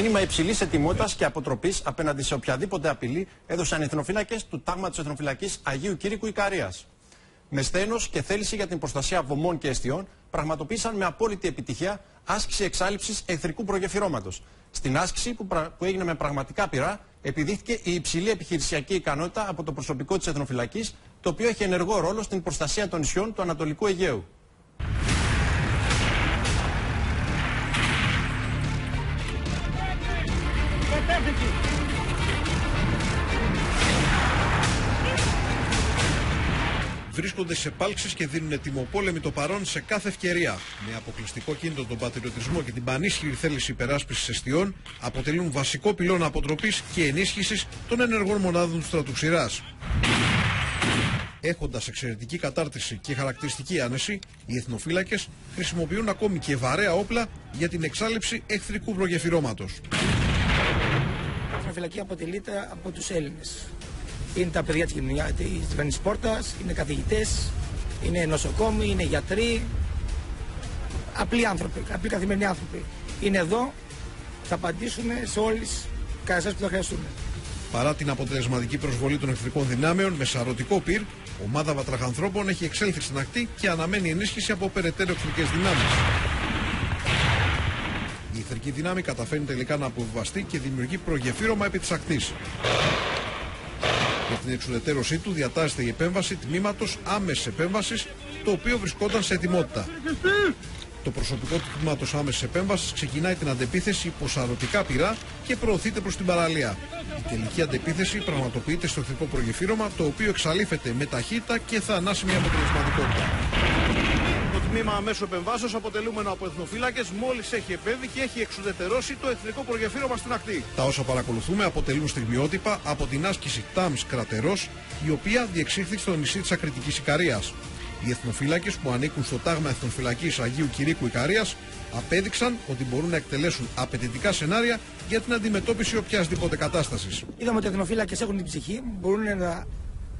Μήνυμα υψηλής ετοιμότητας και αποτροπής απέναντι σε οποιαδήποτε απειλή έδωσαν οι εθνοφύλακες του Τάγματος Εθνοφυλακής Αγίου Κήρυκου Ικαρίας. Με στένος και θέληση για την προστασία βωμών και εστιών, πραγματοποίησαν με απόλυτη επιτυχία άσκηση εξάλειψης εχθρικού προγεφυρώματος. Στην άσκηση που έγινε με πραγματικά πυρά, επιδείχθηκε η υψηλή επιχειρησιακή ικανότητα από το προσωπικό της Εθνοφυλακής, το οποίο έχει ενεργό ρόλο στην προστασία των νησιών του Ανατολικού Αιγαίου. Βρίσκονται σε πάλξεις και δίνουν τιμοπόλεμη το παρόν σε κάθε ευκαιρία. Με αποκλειστικό κίνητο τον πατριωτισμό και την πανίσχυρη θέληση υπεράσπισης εστιών, αποτελούν βασικό πυλώνα αποτροπής και ενίσχυσης των ενεργών μονάδων του στρατού ξηράς. Έχοντας εξαιρετική κατάρτιση και χαρακτηριστική άνεση, οι εθνοφύλακες χρησιμοποιούν ακόμη και βαρέα όπλα για την εξάλειψη εχθρικού προγεφυρώματος. Η εθνοφυλακή αποτελείται από τους Έλληνες. Είναι τα παιδιά της Κυβερνήσης Πόρτας, είναι καθηγητές, είναι νοσοκόμοι, είναι γιατροί, απλοί άνθρωποι, απλοί καθημερινοί άνθρωποι. Είναι εδώ, θα απαντήσουν σε όλες τις καταστάσεις που θα χρειαστούν. Παρά την αποτελεσματική προσβολή των εχθρικών δυνάμεων με σαρωτικό πυρ, ομάδα βατραχανθρώπων έχει εξέλθει στην ακτή και αναμένει ενίσχυση από περαιτέρω εχθρικές δυνάμεις. Η εχθρική δύναμη καταφέρνει τελικά να αποβιβαστεί και δημιουργεί προγεφύρωμα επί της ακτής. Για την εξουδετερώσή του διατάσσεται η επέμβαση τμήματος άμεσης επέμβασης, το οποίο βρισκόταν σε ετοιμότητα. Το προσωπικό του τμήματος άμεσης επέμβασης ξεκινάει την αντεπίθεση υπό σαρωτικά πυρά και προωθείται προς την παραλία. Η τελική αντεπίθεση πραγματοποιείται στο εχθρικό προγεφύρωμα, το οποίο εξαλείφεται με ταχύτητα και θανάσιμη αποτελεσματικότητα. Το τμήμα αμέσου επεμβάσεως, αποτελούμενο από εθνοφύλακες, μόλις έχει επέμβει και έχει εξουδετερώσει το εχθρικό προγεφύρωμα στην ακτή. Τα όσα παρακολουθούμε αποτελούν στιγμιότυπα από την άσκηση Τάμς Κρατερός, η οποία διεξήχθη στο νησί της Ακριτικής Ικαρίας. Οι εθνοφύλακες που ανήκουν στο τάγμα Εθνοφυλακής Αγίου Κηρύκου Ικαρίας απέδειξαν ότι μπορούν να εκτελέσουν απαιτητικά σενάρια για την αντιμετώπιση οποιασδήποτε κατάστασης. Είδαμε ότι οι εθνοφύλακες έχουν την ψυχή, μπορούν να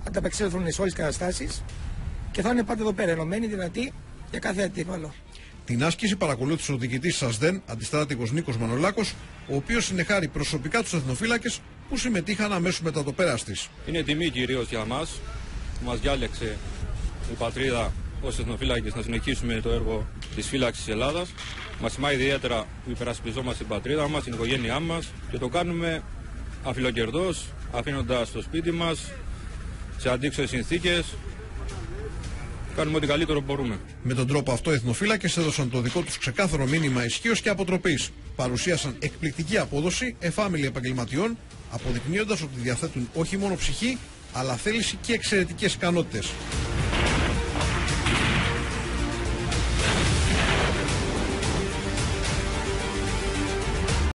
ανταπεξέλθουν σε όλες τις καταστάσεις και θα είναι πάντα εδώ πέρα, ενωμένοι, δυνατοί για κάθε αντίπαλο. Την άσκηση παρακολούθησε ο διοικητής της ΑΣΔΕΝ, αντιστράτηγος Νίκος Μανολάκος, ο οποίος συνεχάρει προσωπικά τους εθνοφύλακες που συμμετείχαν αμέσως μετά το πέρας της. Είναι τιμή κυρίως για μας που μας διάλεξε η πατρίδα ως εθνοφύλακες να συνεχίσουμε το έργο της φύλαξης της Ελλάδας. Μας τιμά ιδιαίτερα που υπερασπιζόμαστε την πατρίδα μας, την οικογένειά μας και το κάνουμε αφιλοκερδώς, αφήνοντας το σπίτι μας σε αντίξωες συνθήκες. Κάνουμε ό,τι καλύτερο μπορούμε. Με τον τρόπο αυτό οι εθνοφύλακες έδωσαν το δικό τους ξεκάθαρο μήνυμα ισχύως και αποτροπής. Παρουσίασαν εκπληκτική απόδοση εφάμιλοι επαγγελματιών, αποδεικνύοντας ότι διαθέτουν όχι μόνο ψυχή, αλλά θέληση και εξαιρετικές ικανότητες.